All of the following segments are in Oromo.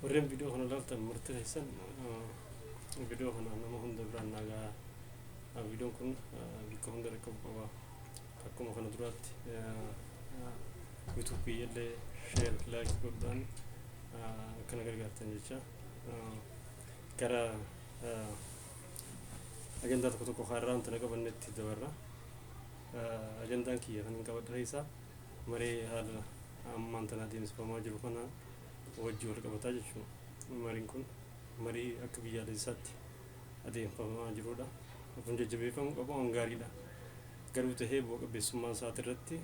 warreen viidiyoo kana ilaaltan murteessan viidiyoo kana nama hunda biraan nagaa viidiyoon kun bakka hunda qabu qaba akkuma kana duraatti YouTube illee share like godhaan kana gargaartan jecha gara ajandaa tokko har'aan tana qabannetti dabarra ajandaan kiyya kan qabadha isaa maree haala ammaan tana deemsifamaa jiru kana wajji wal qabataa jechuudha. Mariin kun marii akka biyyaalessaatti adeemsifamaa jirudha. Kun jajjabeeffamuu qabu waan gaariidha. Garuu ta'ee bu'a qabeessummaa isaati irratti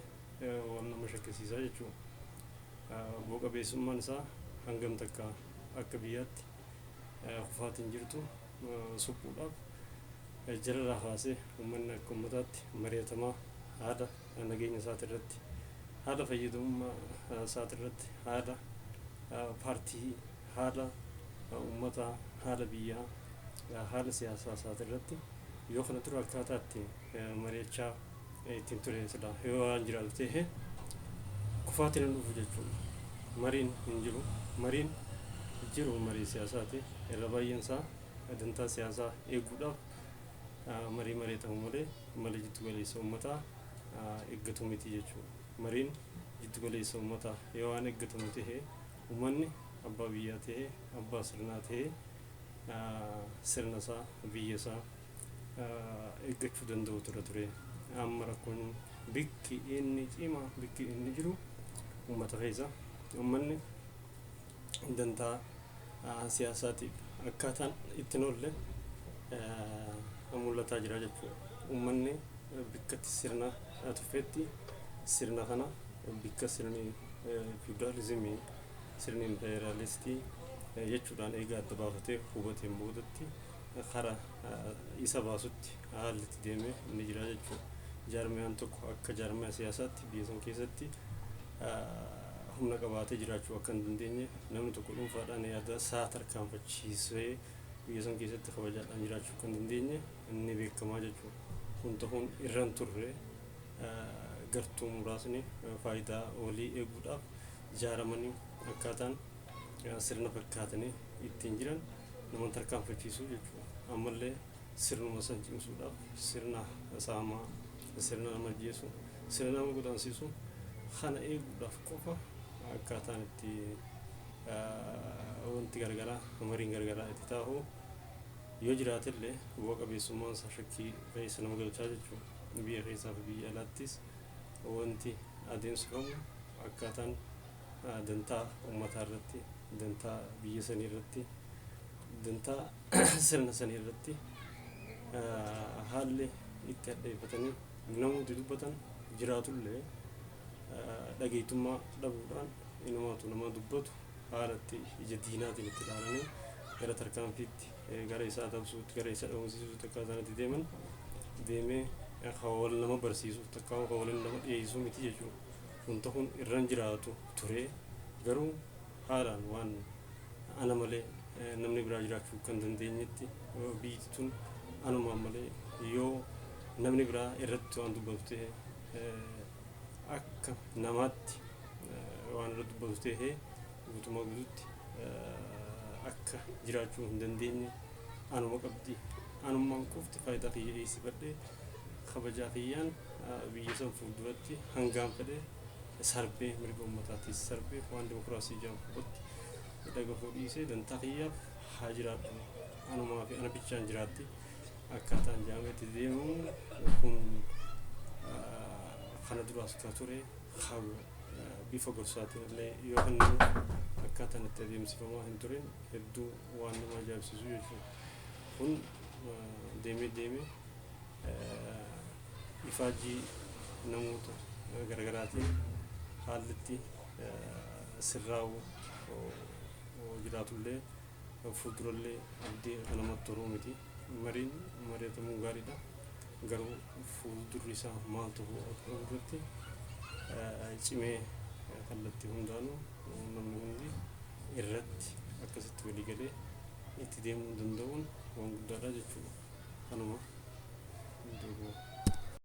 waan nama shakkisiisaa jechuudha. Bu'a qabeessummaan isaa hangam takka akka biyyaatti kufaatiin jirtu suphuudhaaf jalarraa kaasee uummanni akka uummataatti mari'atamaa haala nageenya isaati irratti haala fayyadamummaa isaati irratti haala paartii haala uummata haala biyyaa haala siyaasaa isaati irratti yoo kana ture akkaataatti mari'achaa ittiin ture sila yoo waan jiraatu ta'e kufaatiin hin dhufu jechuudha. Mariin hin jiru. Mariin jiru marii siyaasaati. Irra baay'een isaa dantaa siyaasaa eeguudhaaf marii mari'atamu malee jiddu galeessa uummataa eeggatu miti jechuudha. Mariin jiddu galeessa uummataa yoo waan eeggatamu ta'e uummanni abbaa biyyaa ta'e abbaa sirnaa ta'e sirna isaa biyya isaa eeggachuu danda'u ture. Amma rakkoon bikki inni cimaa bikki inni jiru uummata keessa uummanni dantaa siyaasaatiif akkaataan ittiin oolle mul'ataa jira jechuudha. Uummanni bikkatti sirna tuffeetti sirna kana bikka sirni feudalizimii sirni imperialistii jechuudhaan eegaa adda baafatee hubateen boodatti karaa isa baasutti haalli itti deemee inni jira jechuudha. Jaarmiyaan tokko akka jaarmiyaa siyaasaatti biyya san keessatti humna qabaatee jiraachuu akka hin dandeenye namni tokko dhuunfaadhaan yaada isaa tarkaanfachiisee biyya san keessatti kabajaadhaan jiraachuu akka hin dandeenye inni beekamaa jechuudha. Kun ta'uun irra hin turre gartuu muraasni faayidaa olii eeguudhaaf ijaaramanii akkaataan sirna fakkaatanii ittiin jiran nama tarkaanfachiisuu jechuudha. Ammallee sirnuma san cimsuudhaaf sirna saamaa sirna nama ajjeesu sirna nama godaansiisu kana eeguudhaaf qofa akkaataan itti wanti gargaraa mariin gargaraa itti taa'u yoo jiraatillee bu'a qabeessummaan isaa shakkii keessa nama galchaa jechuudha. Biyya keessaa fi biyya alaattis wanti adeemsifamu akkaataan dantaa uummataa irratti dantaa biyya sanii irratti dantaa sirna sanii irratti haalli itti hadheeffatanii namooti dubbatan jiraatullee dhageettummaa dhabuudhaan inumatu nama dubbatu haalatti ija diinaatiin itti ilaalanii gara tarkaanfiitti gara isaa tabsuutti gara isa dhabamsiisuutti akkaataan itti deemee wal nama barsiisuutti akka wal nama dhiyeessuu miti jechuudha. Kun ta'uun irra jiraatu ture garuu haalaan waan ana malee namni biraa jiraachuu kan dandeenyetti biyyi tun anumaan malee yoo namni biraa irratti waan dubbatu ta'e akka namaatti waan irratti dubbatu ta'e guutumaa guutuutti akka jiraachuu hin dandeenye anuma qabdi anumaan qofti faayidaa kiyya eessifadhee kabajaa kiyyaan biyya san fuulduratti hangaan fedhee sarbee mirga uummataatiis sarbee waan dimokiraasii jedhamutti dhagahuu dhiisee dantaa kiyyaaf haa jiraadhu anumaa fi ana bichaan jiraatti akkaataan jaametti deemu kun kana duraas ka ture bifa gorsaatiin illee yoo inni akkaataan itti adeemsifamaa hin turin hedduu waan nama ajaa'ibsiisu jechuudha. Kun deemee ifaajii namoota garaagaraatiin haallitti sirraa'u jiraatullee fuuldurallee abdii namatti toluu miti. Mariin mari'atamuu gaariidha. Garuu fuuldurri isaa maal ta'uu akka irratti cimee kallattii hundaanuu namni hundi irratti akkasitti walii galee itti deemuu danda'uun waan guddaadha jechuudha. Kanuma